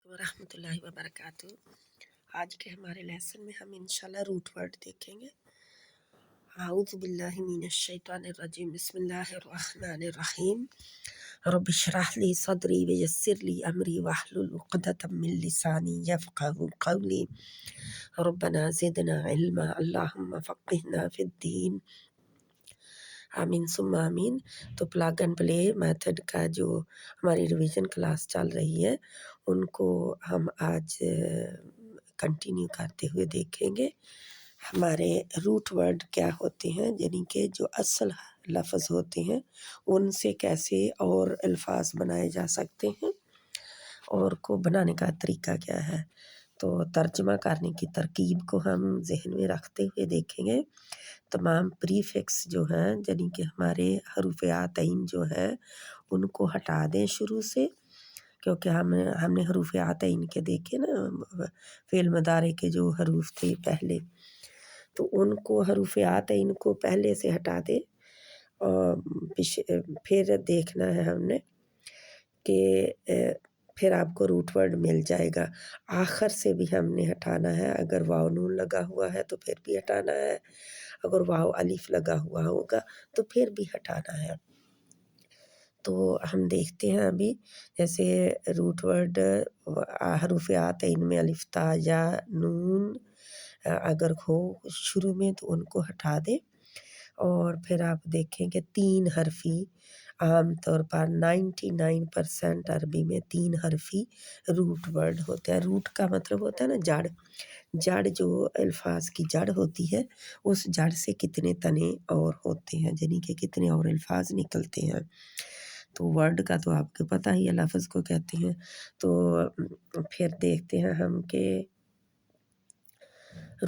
ورحمۃ اللہ وبرکاتہ۔ آج کے ہمارے لیسن میں ہم انشاءاللہ روٹ ورڈ دیکھیں گے۔ اعوذ باللہ من الشیطان الرجیم، بسم اللہ الرحمن الرحیم۔ رب اشرح لی صدری ویسر لی امری واحلل عقدۃ من لسانی یفقهوا قولی۔ ربنا زدنا علما، اللہم فقہنا فی الدین، آمین ثم آمین۔ تو پلاگ اینڈ پلے میتھڈ کا جو ہماری ریویژن کلاس چل رہی ہے ان کو ہم آج کنٹینیو کرتے ہوئے دیکھیں گے۔ ہمارے روٹ ورڈ کیا ہوتے ہیں، یعنی کہ جو اصل لفظ ہوتے ہیں ان سے کیسے اور الفاظ بنائے جا سکتے ہیں اور کو بنانے کا طریقہ کیا ہے۔ تو ترجمہ کرنے کی ترکیب کو ہم ذہن میں رکھتے ہوئے دیکھیں گے۔ تمام پریفکس جو ہیں یعنی کہ ہمارے حروف عطین جو ہیں ان کو ہٹا دیں شروع سے، کیونکہ ہم نے حروف عطین کے دیکھے نا، فعل مضارع کے جو حروف تھے پہلے، تو ان کو حروف عطین کو پہلے سے ہٹا دیں۔ اور پھر دیکھنا ہے ہم نے کہ پھر آپ کو روٹ ورڈ مل جائے گا۔ آخر سے بھی ہم نے ہٹانا ہے، اگر واو نون لگا ہوا ہے تو پھر بھی ہٹانا ہے، اگر واو الف لگا ہوا ہوگا تو پھر بھی ہٹانا ہے۔ تو ہم دیکھتے ہیں ابھی، جیسے روٹ ورڈ حروف عطین میں الف تا یا نون اگر ہو شروع میں تو ان کو ہٹا دیں۔ اور پھر آپ دیکھیں کہ 3 حرفی، عام طور پر 99% عربی میں 3 حرفی روٹ ورڈ ہوتا ہے۔ روٹ کا مطلب ہوتا ہے نا جڑ، جڑ جو الفاظ کی جڑ ہوتی ہے اس جڑ سے کتنے تنے اور ہوتے ہیں، یعنی کہ کتنے اور الفاظ نکلتے ہیں۔ تو ورڈ کا تو آپ کو پتہ ہی ہے لفظ کو کہتے ہیں۔ تو پھر دیکھتے ہیں ہم کہ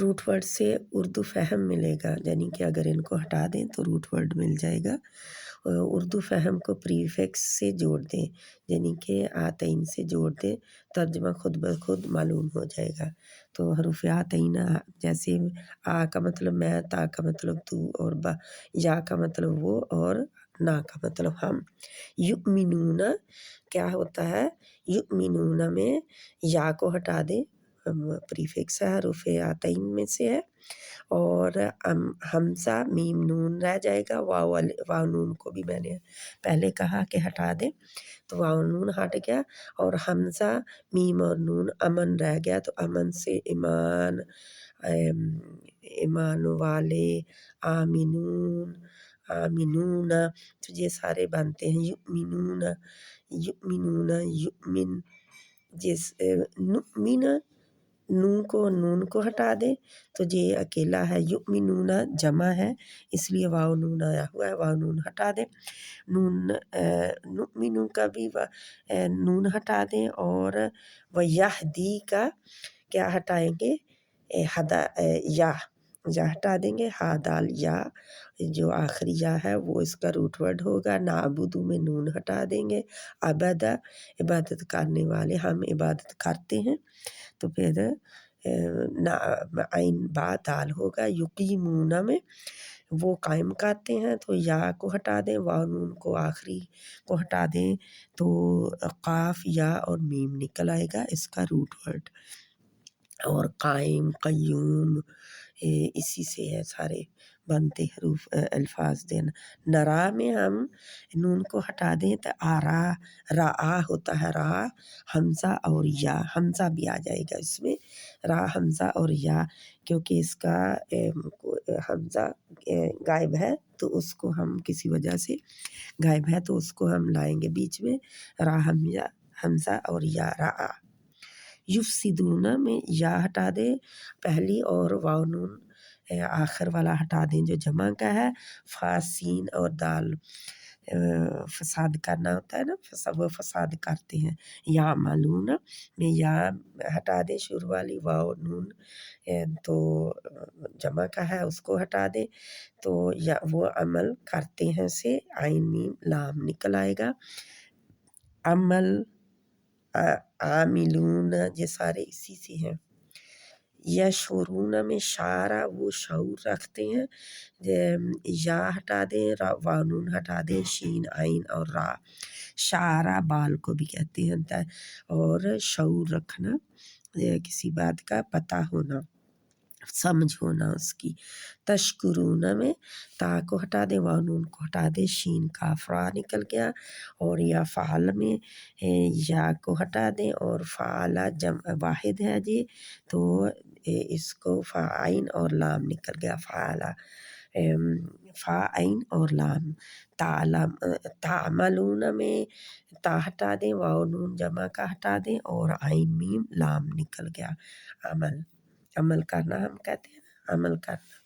روٹ ورڈ سے اردو فہم ملے گا، یعنی کہ اگر ان کو ہٹا دیں تو روٹ ورڈ مل جائے گا۔ اردو فہم کو پریفکس سے جوڑ دیں، یعنی کہ عطین سے جوڑ دیں، ترجمہ خود بخود معلوم ہو جائے گا۔ تو حروف عطین جیسے آ کا مطلب میں، تا کا مطلب تو، اور با یا کا مطلب وہ، اور نا کا مطلب ہم۔ یؤمنون کیا ہوتا ہے، یؤمنون میں یا کو ہٹا دیں، پریفکس ہے حروف عطین میں سے ہے، اور حمزہ میم نون رہ جائے گا۔ واو نون کو بھی میں نے پہلے کہا کہ ہٹا دیں، تو واو نون ہٹ گیا، اور حمزہ میم اور نون امن رہ گیا، تو امن سے ایمان، ایمان والے، آمنون، آمنون، تو یہ سارے بنتے ہیں یؤمنون، یؤمنون، یؤمن، جس نؤمن، نون کو ہٹا دیں تو یہ اکیلا ہے، یؤمنون جمع ہے اس لیے واو نون آیا ہوا ہے، واو نون ہٹا دیں۔ نؤمن کا بھی نون ہٹا دیں، اور ویہدی کا کیا ہٹائیں گے، یا ہٹا دیں گے، ہا دال یا جو آخری یا ہے وہ اس کا روٹ ورڈ ہوگا۔ نعبدو میں نون ہٹا دیں گے، عبدہ عبادت کرنے والے، ہم عبادت کرتے ہیں، تو پھر عین با دال ہوگا۔ یقیمون میں وہ قائم کرتے ہیں، تو یا کو ہٹا دیں، واو نون کو آخری کو ہٹا دیں، تو قاف یا اور میم نکل آئے گا اس کا روٹ ورڈ۔ اور قائم، قیوم، اسی سے ہے سارے بنتے حروف الفاظ دینا۔ نرا میں ہم نون کو ہٹا دیں تو آرا، را ہوتا ہے، را حمزہ اور یا، حمزہ بھی آ جائے گا اس میں، را حمزہ اور یا، کیونکہ اس کا حمزہ غائب ہے تو اس کو ہم کسی وجہ سے غائب ہے تو اس کو ہم لائیں گے بیچ میں، را حمزہ اور یا را۔ یفسدون میں یا ہٹا دیں پہلی، اور واو نون آخر والا ہٹا دیں جو جمع کا ہے۔ فاسین اور دال فساد کرنا ہوتا ہے نا، وہ فساد کرتے ہیں۔ یا معلوم میں یا ہٹا دیں شروع والی، واو نون تو جمع کا ہے اس کو ہٹا دیں، تو یا وہ عمل کرتے ہیں سے عین میم لام نکل آئے گا۔ عمل، عاملون، یہ سارے اسی سے ہیں۔ यशउरून में शारा वो शऊर रखते हैं, या हटा दें, वानून हटा दें, शीन आइन और रा। शारा बाल को भी कहते हैं, और शऊर रखना, किसी बात का पता होना, समझ होना उसकी। तशकुरून में ता को हटा दे, वानून को हटा दे, शीन का फ़ा निकल गया। और या फ़ाल में या को हटा दें, और फ़ाला जम वाहिद है जी, तो इसको फ़ा आइन और लाम निकल गया, फ़ाला फ़ा आइन और लाम। तालम तामलून में ता हटा दें, वाव नून जमा का हटा दें, और आइन मीम लाम निकल गया, अमल। अमल करना हम कहते हैं ना, अमल करना।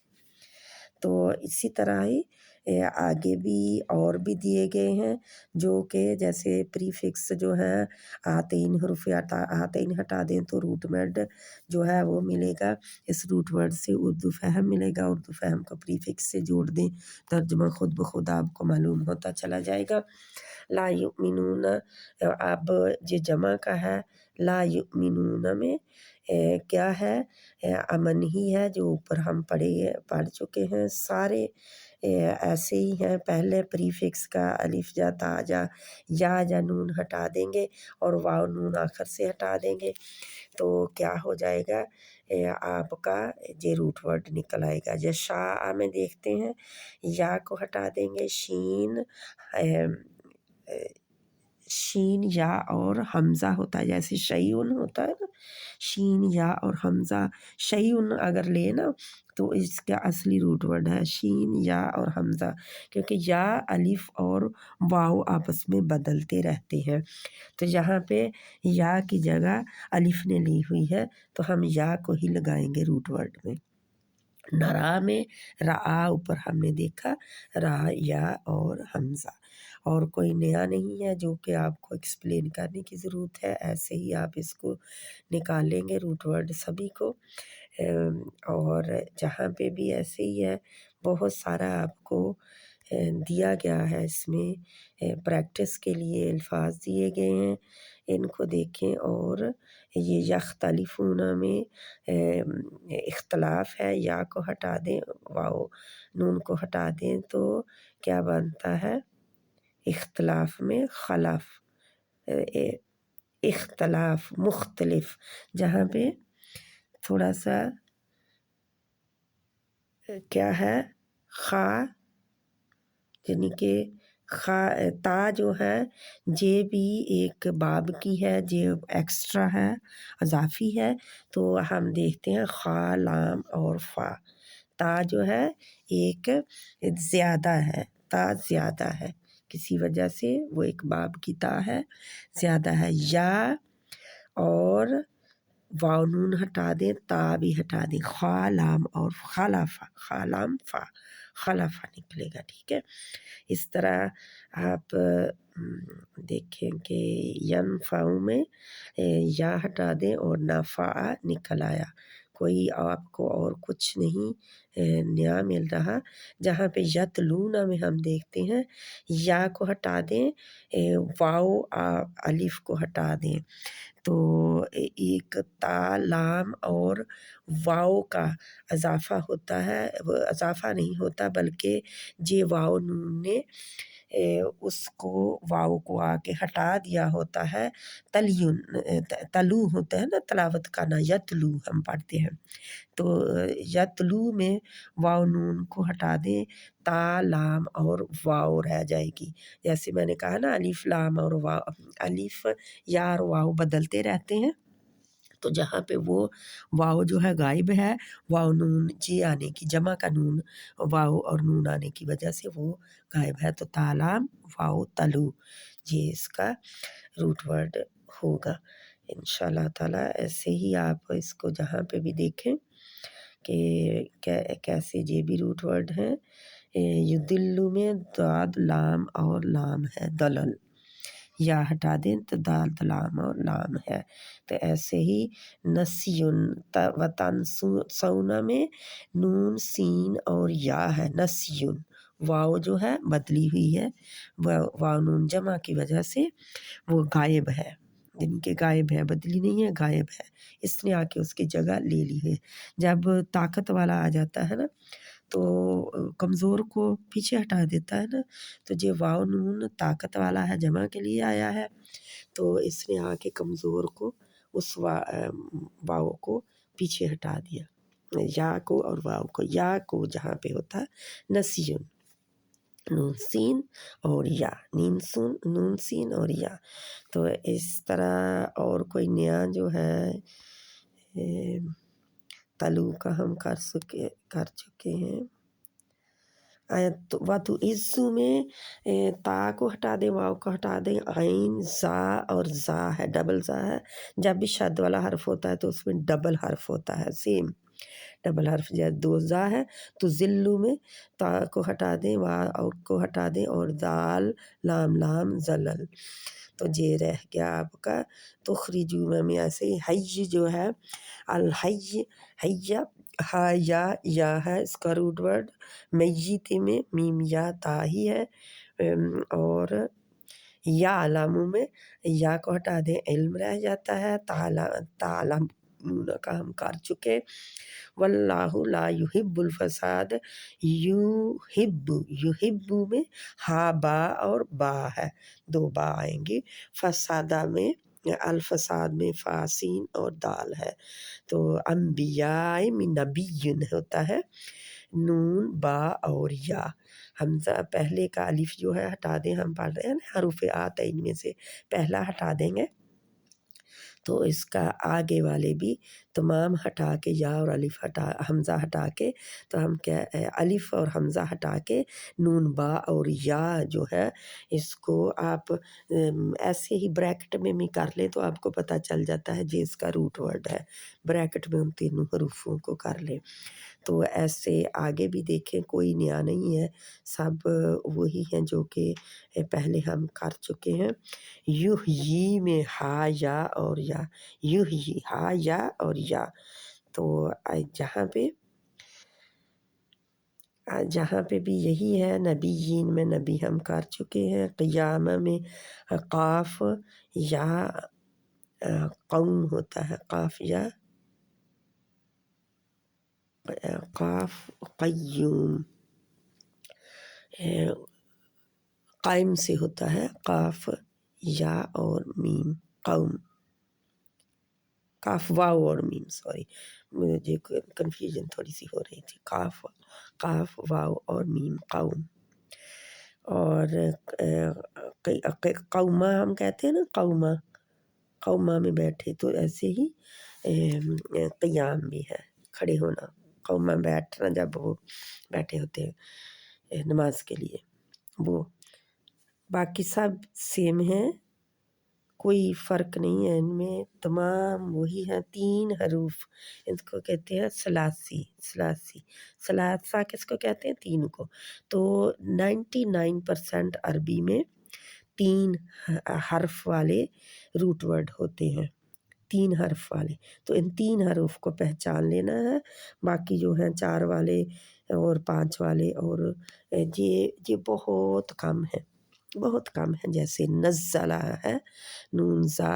तो इसी तरह ही आगे भी और भी दिए गए हैं, जो कि जैसे प्रीफिक्स जो है आतेन हरूफ आतेन हटा दें तो रूट वर्ड जो है वो मिलेगा, इस रूट वर्ड से उर्दू फहम मिलेगा, उर्दू फहम को प्रीफिक्स से जोड़ दें, तर्जुमा खुद ब खुद आपको मालूम होता चला जाएगा। ला युमिनून, अब जो जमा का है, ला युमिनून में क्या है, अमन ही है, जो ऊपर हम पढ़ चुके हैं सारे ऐसे ही हैं। पहले प्रीफिक्स का अलिफ जा ता जा नून हटा देंगे, और वाव नून आखिर से हटा देंगे, तो क्या हो जाएगा, आपका ये रूट वर्ड निकल आएगा। जैसे शाह में देखते हैं, या को हटा देंगे, शीन या और हमज़ा होता है, जैसे शयउन होता है ना, शीन या और हमज़ा। शयउन अगर ले ना तो इसका असली रूट वर्ड है शीन या और हमज़ा, क्योंकि या अलिफ और वाव आपस में बदलते रहते हैं, तो यहाँ पे या की जगह अलिफ ने ली हुई है, तो हम या को ही लगाएंगे रूट वर्ड में। नरा में रा ऊपर हमने देखा, रा या और हमज़ा, और कोई नया नहीं है जो कि आपको एक्सप्लेन करने की ज़रूरत है, ऐसे ही आप इसको निकालेंगे रूट वर्ड सभी को। और जहाँ पे भी ऐसे ही है, बहुत सारा आपको दिया गया है, इसमें प्रैक्टिस के लिए अल्फाज दिए गए हैं, इनको देखें। और ये यख्तलिफून में इख्तलाफ है, या को हटा दें, वाओ नून को हटा दें, तो क्या बनता है, इख्तलाफ में खलफ, इख्तलाफ मुख्तलिफ, जहाँ पे थोड़ा सा क्या है, खा यानी कि खा ता जो है, जे भी एक बाब की है, जे एक्स्ट्रा है, अजाफ़ी है, तो हम देखते हैं खा लाम और फ़ा। ता जो है एक ज़्यादा है, ता ज़्यादा है, किसी वजह से वो एक बाब की ता है, ज़्यादा है। या और वाव नून हटा दें, ता भी हटा दें, खा लाम और खलाफा, खा लाम फ़ा, खलाफा निकलेगा, ठीक है। इस तरह आप देखें कि यनफ़ाउ में या हटा दें और नफ़ा निकल आया, कोई आपको और कुछ नहीं नया मिल रहा। जहाँ पे यतलूना में हम देखते हैं, या को हटा दें, वाव अलिफ को हटा दें, तो एक ता लाम और वाव का इज़ाफ़ा होता है, वो इज़ाफ़ा नहीं होता बल्कि जे वाव नून ने उसको वाव को आके हटा दिया होता है। तलयुन तलू होता है ना, तलावत का ना, यतलू हम पढ़ते हैं, तो यतलू में वाव नून को हटा दें, ता लाम और वाव रह जाएगी। जैसे मैंने कहा ना, अलिफ लाम और वाव, अलिफ या और वाव बदलते रहते हैं, तो जहाँ पे वो वाव जो है गायब है, वाव नून जी आने की, जमा का नून वाव और नून आने की वजह से वो गायब है, तो तालाम वाव तलू, ये इसका रूट वर्ड होगा इंशाल्लाह ताला। ऐसे ही आप इसको जहाँ पे भी देखें कि कैसे ये भी रूट वर्ड हैं। युदिल्लु में दाद लाम और लाम है, दलल, या हटा दें तो दाल दलाम और लाम है, तो ऐसे ही नस्युन वतन सौना में नून सीन और या है, नस्युन वाव जो है बदली हुई है, वाव नून जमा की वजह से वो गायब है, यानी कि गायब है, बदली नहीं है, गायब है, इसने आके उसकी जगह ले ली है। जब ताकत वाला आ जाता है ना तो कमज़ोर को पीछे हटा देता है ना, तो ये वाव नून ताकत वाला है, जमा के लिए आया है, तो इसने आके कमज़ोर को उस वाव को पीछे हटा दिया, या को और वाव को। या को जहाँ पे होता है नसीयुन, नून सीन और या, नून सीन और या। तो इस तरह और कोई नया जो है तलू का हम कर चुके हैं। तो वातु इज्जू में ता को हटा दें, वाव को हटा दें, आइन ज़ा और ज़ा है, डबल ज़ा है। जब भी शद वाला हर्फ होता है तो उसमें डबल हर्फ होता है, सेम डबल हर्फ। जैसे दो ज़ा है तो ज़िल्लू में ता को हटा दें, वाव को हटा दें और दाल लाम लाम ज़लल, तो ये रह गया आपका। तो खरीजू में ऐसे ही हय्य जो है अल हय्य, हय्या हा या है इसका रूट वर्ड। मय्यित में मीम या ता ही है। और या अलामू में या को हटा दें, इल्म रह जाता है। तालम का हम कर चुके। वल्लाहु ला युहिब्बुल फसाद, युहिब्बु में हा बा और बा है, दो बा आएंगी। फसादा में अल फसाद में फासीन और दाल है। तो अम्बियाए में नबीयुन होता है, नून बा और या। हमज़ा पहले का अलिफ जो है हटा दें, हम पढ़ रहे हैं ना हरूफ़े आत है, इनमें से पहला हटा देंगे तो इसका आगे वाले भी तमाम हटा के या और अलिफ हटा, हमज़ा हटा के, तो हम क्या अलिफ और हमज़ा हटा के नून बा और या जो है इसको आप ऐसे ही ब्रैकेट में भी कर लें तो आपको पता चल जाता है जे इसका रूट वर्ड है। ब्रैकेट में उन तीनों हरूफों को कर लें तो ऐसे आगे भी देखें, कोई नया नहीं है, सब वही हैं जो कि पहले हम कर चुके हैं। युहयी में हा या और या, युहयी हा या और या। तो जहाँ पे भी यही है। नबीयीन में नबी हम कर चुके हैं। क़ियाम में क़ाफ़ या क़ौम होता है, क़ाफ़ या क़ाफ़ क़य्यूम, क़ाइम से होता है क़ाफ़ या और मीम, क़ौम, काफ वाव और मीम, सॉरी मुझे कन्फ्यूजन थोड़ी सी हो रही थी। काफ वाव और मीम, कौम। और कौमा हम कहते हैं ना, कौमा में बैठे, तो ऐसे ही क़ियाम भी है, खड़े होना। कौमा बैठना जब वो बैठे होते हैं नमाज के लिए, वो बाकी सब सेम है, कोई फ़र्क नहीं है इनमें, तमाम वही हैं। 3 हरूफ, इसको कहते हैं सलासा किसको कहते हैं? 3 को। तो 99% अरबी में 3 हर्फ वाले रूट वर्ड होते हैं, 3 हर्फ वाले। तो इन 3 हरूफ को पहचान लेना है, बाकी जो हैं 4 वाले और 5 वाले और ये बहुत कम है, बहुत कम है। जैसे नज़्ज़ला है, नून ज़ा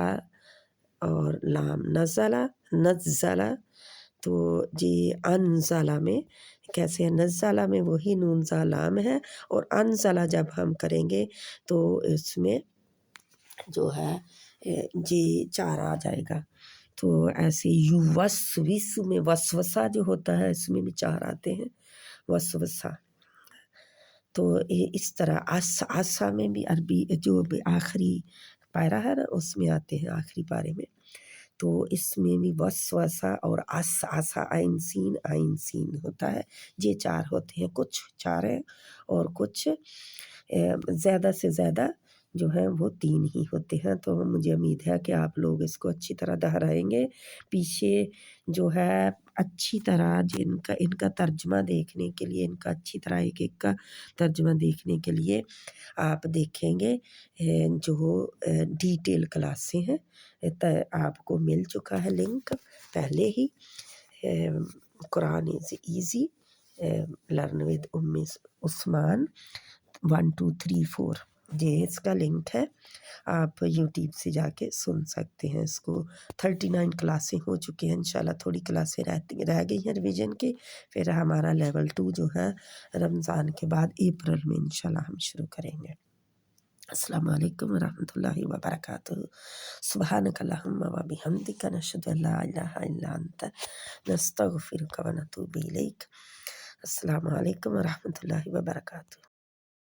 और लाम, नज़्ज़ला। तो जी अनज़ला में कैसे है? नज़्ज़ला में वही नून ज़ा लाम है, और अनज़ला जब हम करेंगे तो इसमें जो है जी 4 आ जाएगा। तो ऐसे युवस्विसु में वसवसा जो होता है, इसमें भी 4 आते हैं, वसवसा। तो इस तरह आसा में भी अरबी जो भी आखिरी पायरा है ना, उसमें आते हैं आखिरी पारे में। तो इसमें भी वसवसा और आसा आइन सीन होता है। ये 4 होते हैं, कुछ 4 हैं और कुछ ज़्यादा से ज़्यादा जो है वो 3 ही होते हैं। तो मुझे उम्मीद है कि आप लोग इसको अच्छी तरह दोहराएँगे। पीछे जो है अच्छी तरह जिनका इनका तर्जुमा देखने के लिए, इनका अच्छी तरह एक-एक का तर्जुमा देखने के लिए आप देखेंगे जो डिटेल क्लासें हैं, आपको मिल चुका है लिंक पहले ही। Quran is easy, learn with Ummi Usman 1 2 3 4। ये इसका लिंक है, आप यूट्यूब से जाके सुन सकते हैं इसको। 39 क्लासें हो चुकी हैं, इंशाल्लाह थोड़ी क्लासें रह गई हैं रिवीजन की। फिर हमारा लेवल 2 जो है रमज़ान के बाद अप्रैल में इंशाल्लाह हम शुरू करेंगे। अस्सलामु अलैकुम वरहमतुल्लाहि वबरकातुहू। सुब्हानक अल्लाहुम्मा व बिहम्दिका नशहदु अल्ला इलाहा इल्ला अंता नस्तगफिरुका व नतूबु इलैक। अस्सलामु अलैकुम वरहमतुल्लाहि वबरकातुहू।